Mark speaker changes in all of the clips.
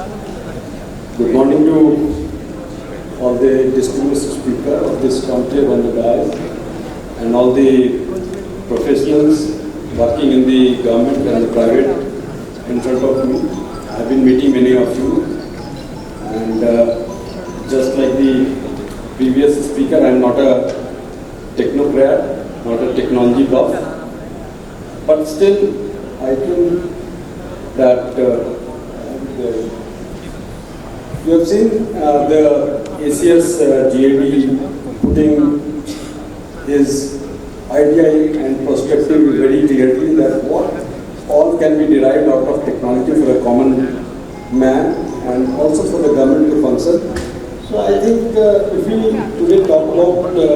Speaker 1: Good morning to all the distinguished speaker of this conclave on the dais and all the professionals working in the government and the private in front of me. I've been meeting many of you, and just like the previous speaker, I'm not a technocrat, not a technology buff, but still I think that you have seen the ACS GAD putting his idea and perspective very clearly that what all can be derived out of technology for a common man and also for the government to function. So I think if we today talk about the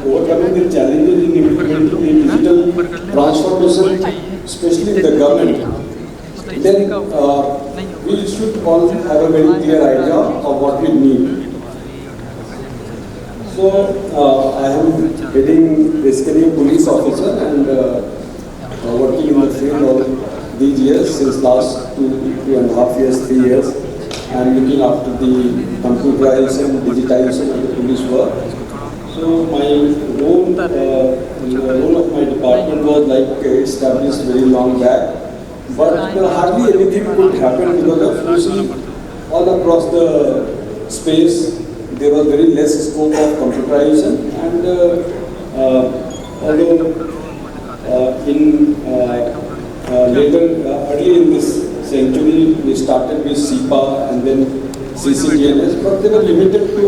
Speaker 1: overcoming the challenges in implementing the digital transformation, especially in the government, then we should all have a very clear idea of what we need. So I am heading basically a police officer and working in the field all these years, since last 2.5 years, 3 years. I am looking after the computerization, digitization of the police work. So my role, the role of my department was like established very long back. But hardly anything could happen because of, you see, all across the space there was very less scope of computerization, and although early in this century we started with SIPA and then CCTNS, but they were limited to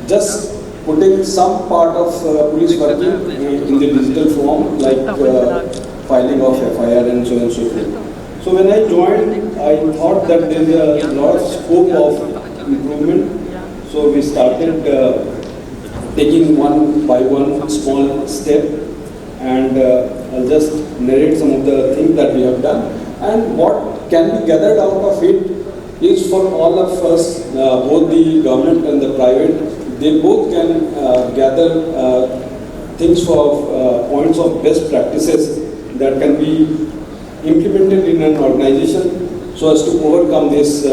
Speaker 1: just putting some part of police working in the digital form, like filing of FIR and so on and so forth. So when I joined, I thought that there is a lot of scope of improvement. So we started taking one by one small step, and I'll just narrate some of the things that we have done. And what can be gathered out of it is for all of us, both the government and the private, they both can gather things for points of best practices that can be implemented in an organization so as to overcome this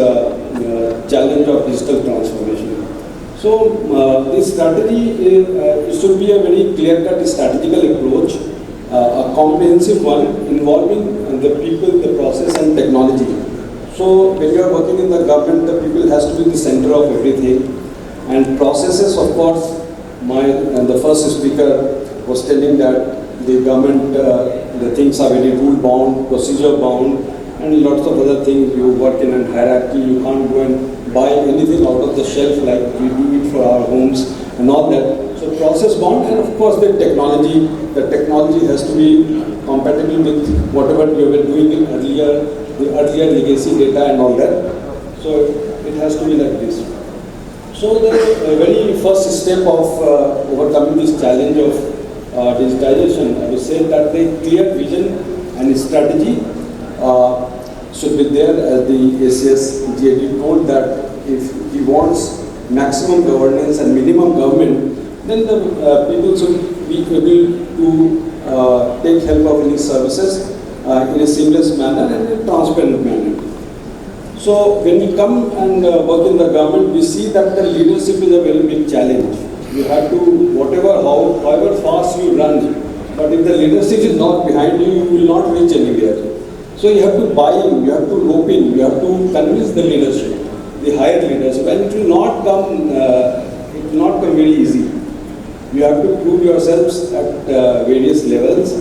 Speaker 1: challenge of digital transformation. So this strategy should be a very clear-cut strategical approach, a comprehensive one involving the people, the process and technology. So when you are working in the government, the people has to be the center of everything, and processes, of course. The first speaker was telling that the government, the things are very rule-bound, procedure-bound, and lots of other things. You work in a hierarchy, you can't go and buy anything out of the shelf like we do it for our homes and all that. So process-bound, and of course the technology has to be compatible with whatever you were doing in the earlier legacy data and all that. So it has to be like this. So the very first step of overcoming this challenge of digitization, I would say that the clear vision and strategy should be there, as the ACS GAD told that if he wants maximum governance and minimum government, then the people should be able to take help of any services in a seamless manner and a transparent manner. So when we come and work in the government, we see that the leadership is a very big challenge. You have to, however fast you run, but if the leadership is not behind you, you will not reach anywhere. So you have to buy in, you have to rope in, you have to convince the leadership, the higher leadership, and it will not come very easy. You have to prove yourselves at various levels,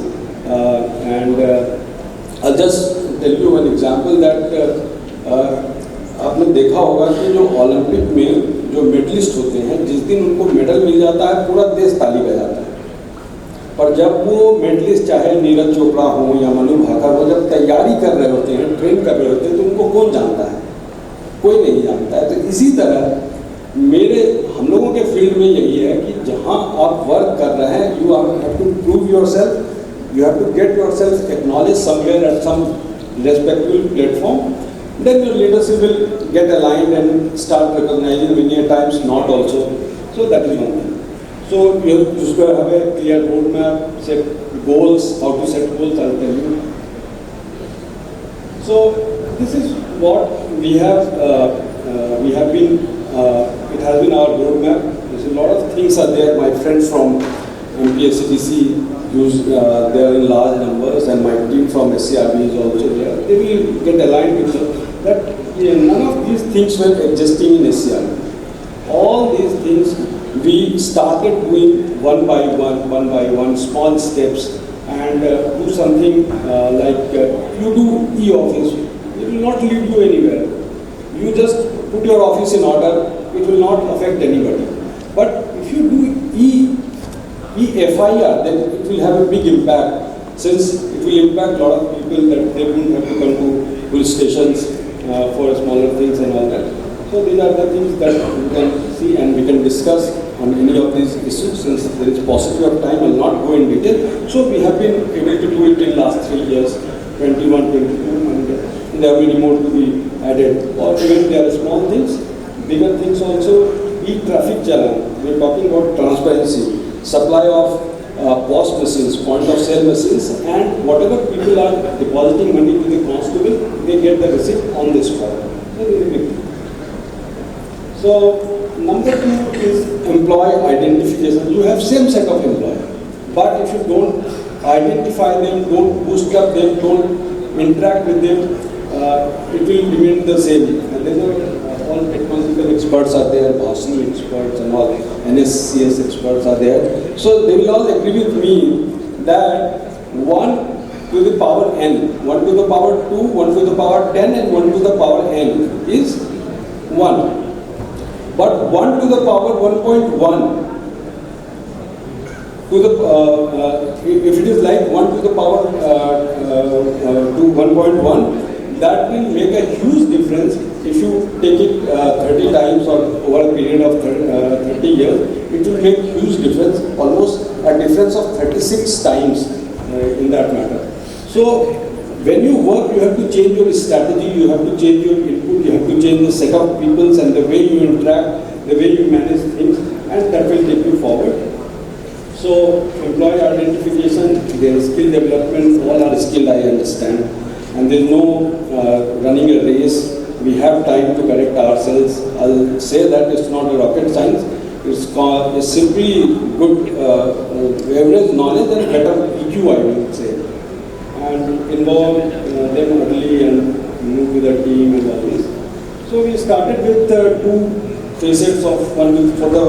Speaker 1: and I'll just tell you one example that आपने देखा होगा कि जो Olympic में जो medallist होते हैं, जिस दिन उनको मेडल मिल जाता है पूरा देश ताली बजाता है, पर जब वो मेडलिस्ट चाहे नीरज चोपड़ा हो या मनु भाकर हो, जब तैयारी कर रहे होते हैं, ट्रेन कर रहे होते हैं, तो उनको कौन जानता है? कोई नहीं जानता है। तो इसी तरह हम लोगों के फील्ड में यही है कि जहाँ आप वर्क कर रहे हैं, you have to prove yourself, you have to get yourself acknowledged somewhere at some respectable platform. Then your leadership will get aligned and start recognizing many times not also. So that is one thing. So you have to have a clear roadmap, set goals, how to set goals, I'll tell you. So this is what we have. We have been. It has been our roadmap. There's a lot of things are there. My friends from MPSCTC use. They are in large numbers, and my team from SCRB is also there. They will get aligned with that. None of these things were existing in SCRB. All these things we started doing one by one, small steps, and do something like you do e-office. It will not lead you anywhere. You just put your office in order. It will not affect anybody. But if you do eFIR, then it will have a big impact, since it will impact a lot of people that they won't have to come to police stations for smaller things and all that. So these are the things that we can see and we can discuss on any of these issues. Since there is paucity of time, I will not go in detail. So we have been able to do it in last 3 years, 21, 22, and there are many more to be added. Or even there are small things, bigger things also. E-traffic challan, we are talking about transparency, supply of POS machines, point of sale machines, and whatever people are depositing money to the constable, they get the receipt on the spot. So number 2 is employee identification. You have same set of employees, but if you don't identify them, don't boost up them, don't interact with them, it will remain the same. And then all technological experts are there, Bhashani experts and all, NSCS experts are there. So they will all agree with me that 1 to the power n, 1 to the power 2, 1 to the power 10 and 1 to the power n is 1. But 1 to the power 1.1 to the if it is like 1 to the power to 1.1, that will make a huge difference. If you take it 30 times or over a period of 30 years, it will make huge difference, almost a difference of 36 times in that matter. So when you work, you have to change your strategy, you have to change your input, you have to change the set of peoples and the way you interact, the way you manage things, and that will take you forward. So employee identification, their skill development, all are skilled, I understand. And there is no running a race. We have time to correct ourselves. I'll say that it's not a rocket science. It's simply good average knowledge and better EQ, I would say. And involve them early and move with the team and all this. So we started with 2 facets of one for the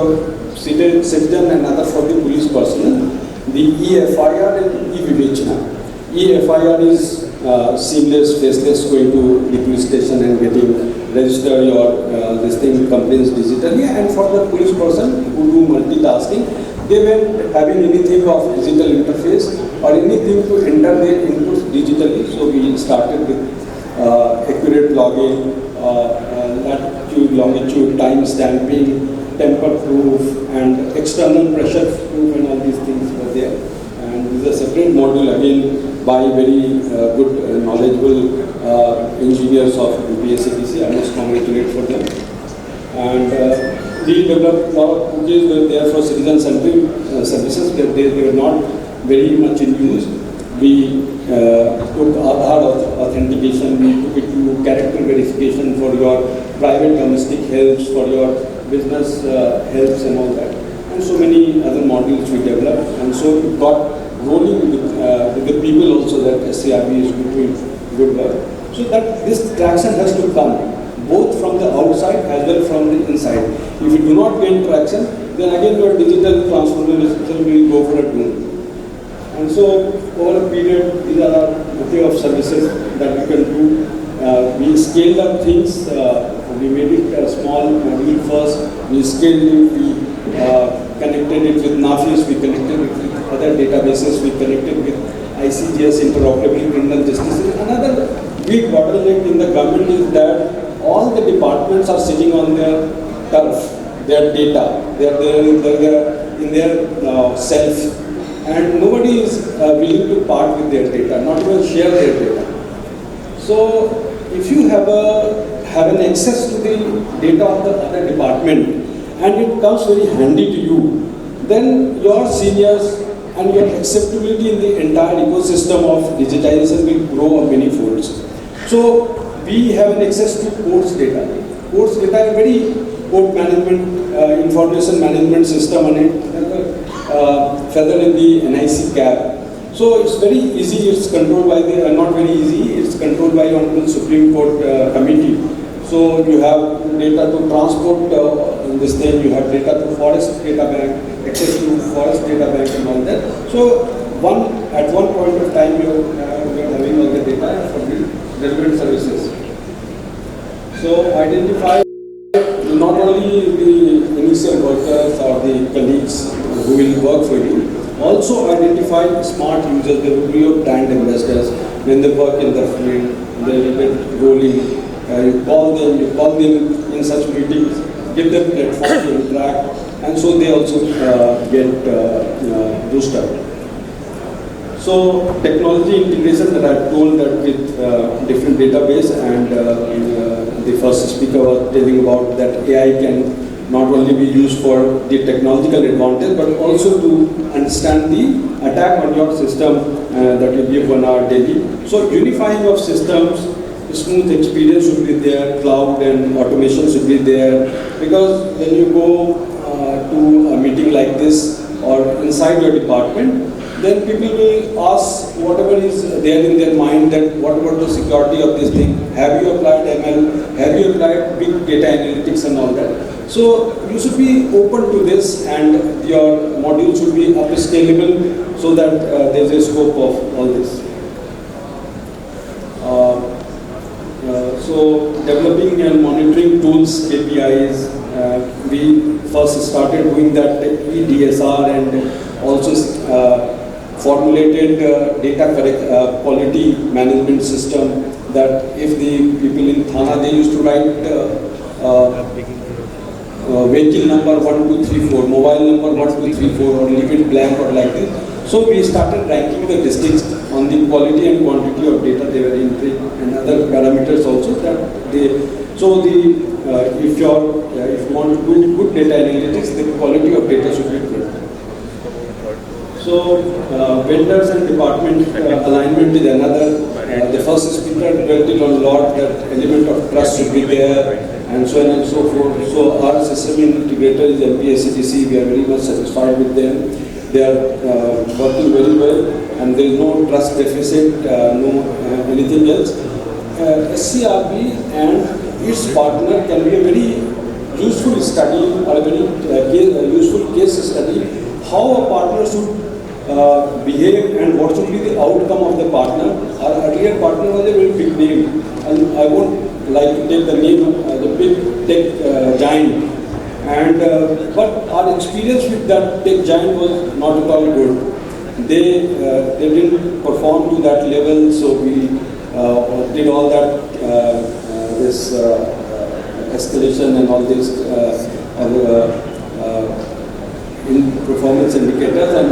Speaker 1: citizen and another for the police personnel. The eFIR and eVivechana. eFIR is seamless, faceless, going to the police station and register your this thing complaints digitally. And for the police person who do multitasking, they were having anything of digital interface or anything to enter their inputs digitally. So we started with accurate logging, latitude, longitude, time stamping, temper proof, and external pressure proof, and all these things were there. And this is a separate module again by very good, knowledgeable engineers of BSCTC. I must congratulate for them. And we developed a lot of cookies were there for citizen-centric services. They were not very much in use. We took Aadhaar authentication, we took it to character verification for your private domestic helps, for your business helps and all that. And so many other modules we developed. And so it got rolling with the people also that SCRB is doing good work. So that this traction has to come both from the outside as well from the inside. If you do not gain traction, then again your digital transformation will go for a tool. And so over a period, these are a bouquet of services that we can do. We scaled up things. We made it a small module first. We scaled it. We connected it with NAFIS. We connected it with other databases. We connected with ICGS, interoperability criminal justice. Another big bottleneck in the government is that all the departments are sitting on their turf, their data. They are in their self. And nobody is willing to part with their data, not even share their data. So if you have an access to the data of the other department and it comes very handy to you, then your seniors and your acceptability in the entire ecosystem of digitization will grow on many folds. So we have an access to courts data. Courts data is very court management, information management system on it, feather in the NIC cap. So it's very easy, it's controlled by the, not very easy, it's controlled by Honorable Supreme Court Committee. So you have data to transport this thing, you have data to forest data bank, access to forest data bank and all that. So at one point of time you are having all the data for the relevant services. So identify not only the initial workers or the colleagues who will work for you, also identify smart users. They will be your brand ambassadors. When they work in the field, they will get rolling. You call them in such meetings, give them platform to interact, and so they also get boosted up. So technology integration that I told that with different database, and the first speaker was telling about that AI can not only be used for the technological advantage, but also to understand the attack on your system that you give 1 hour daily. So unifying of systems, smooth experience should be there, cloud and automation should be there, because when you go to a meeting like this or inside your department, then people will ask whatever is there in their mind, that what about the security of this thing, have you applied ML, have you applied big data analytics and all that. So you should be open to this, and your module should be upscalable so that there is a scope of all this. So developing and monitoring tools, KPIs, we first started doing that EDSR, and also formulated data quality management system, that if the people in Thana, they used to write vehicle number 1234, mobile number 1234, or leave it blank or like this. So we started ranking the districts on the quality and quantity of data they were entering, and other parameters also that they. So the if you want to do good data analytics, the quality of data should be good. So vendors and department alignment is another. The first speaker dwelt on a lot, that element of trust should be there, and so on and so forth. So our system integrator is MPSCTC. We are very much satisfied with them. They are working very well, and there is no trust deficit, no anything else. SCRB and its partner can be a very useful study, or a very useful case study, how a partner should behave and what should be the outcome of the partner. Our earlier partner was a very big name, and I won't like to take the name of the big tech giant. And but our experience with that tech giant was not at all good. They didn't perform to that level, so we did all that this escalation and all this in performance indicators, and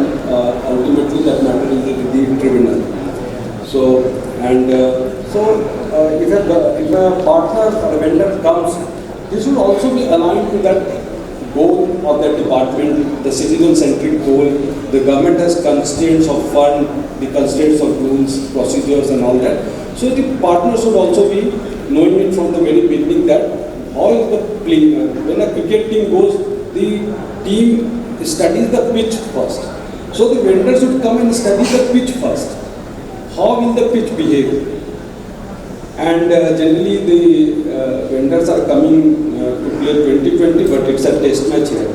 Speaker 1: ultimately that matter is the tribunal. So and if a partner or a vendor comes, this should also be aligned to that goal of that department, the citizen-centric goal. The government has constraints of fund, the constraints of rules, procedures and all that. So the partner should also be knowing it from the very beginning, that how is the play. When a cricket team goes, the team studies the pitch first. So the vendor should come and study the pitch first. How will the pitch behave? And generally the vendors are coming to play 2020, but it's a test match here.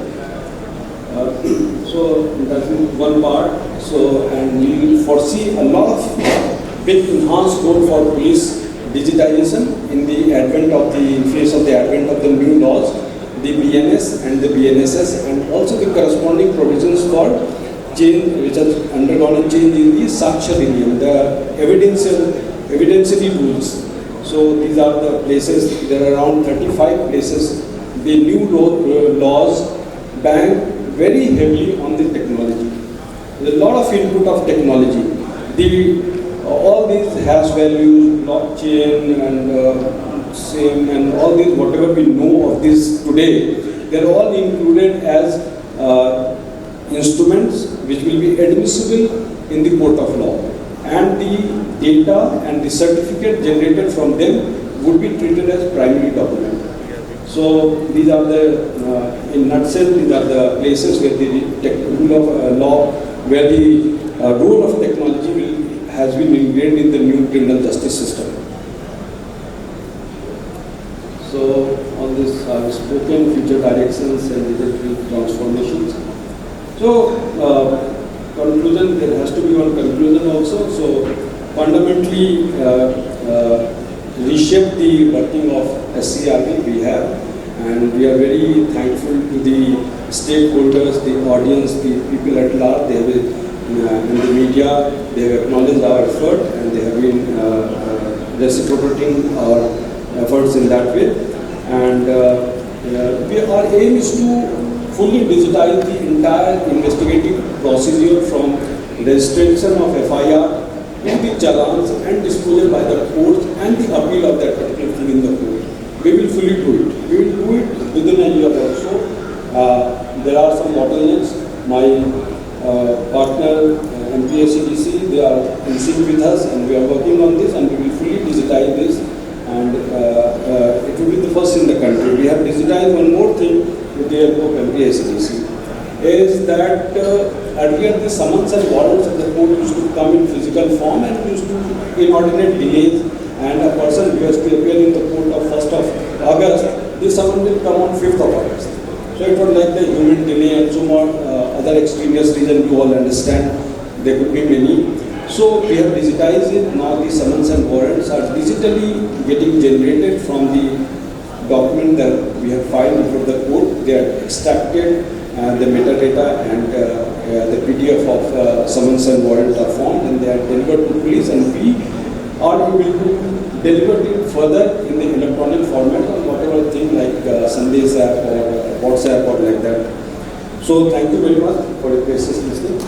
Speaker 1: So that's one part. So, and we will foresee a lot of big enhanced goal for police digitization in the advent of the face of the advent of the new laws, the BNS and the BNSS, and also the corresponding provisions for change, which has undergone a change in the Sakshar Adhiniam, the evidentiary rules. So these are the places, there are around 35 places. The new laws bank very heavily on the technology. There's a lot of input of technology. All these hash values, blockchain and SIM and all these, whatever we know of this today, they're all included as instruments which will be admissible in the court of law. and the data and the certificate generated from them would be treated as primary document. So these are the, in nutshell, these are the places where the rule of law, where the role of technology has been ingrained in the new criminal justice system. So on this I have spoken, future directions and digital transformations. So conclusion, there has to be one conclusion also. So fundamentally reshape the working of SCRB we have, and we are very thankful to the stakeholders, the audience, the people at large. They have in the media, they have acknowledged our effort and they have been reciprocating our efforts in that way. And our aim is to fully digitize the entire investigative procedure from registration of FIR to the challans and disposal by the courts and the appeal of that particular thing in the court. We will fully do it. We will do it within a year also. There are some bottlenecks. My partner MPSCDC, they are in sync with us and we are working on this, and we will fully digitize this, and it will be the first in the country. We have digitized one more thing with the help of MPSCDC, is that earlier the summons and warrants of the court used to come in physical form and used to inordinate delays, and a person who has to appear in the court of 1st of August, this summons will come on 5th of August. So it was like the human delay and so on, other extraneous reasons you all understand, there could be many. So we have digitized it. Now the summons and warrants are digitally getting generated from the document that we have filed before the court. They are extracted, the metadata and the PDF of summons and warrant are formed, and they are delivered to police, and we are able to deliver it further in the electronic format or whatever thing like Sandesh app or WhatsApp or like that. So thank you very much for your patience listening.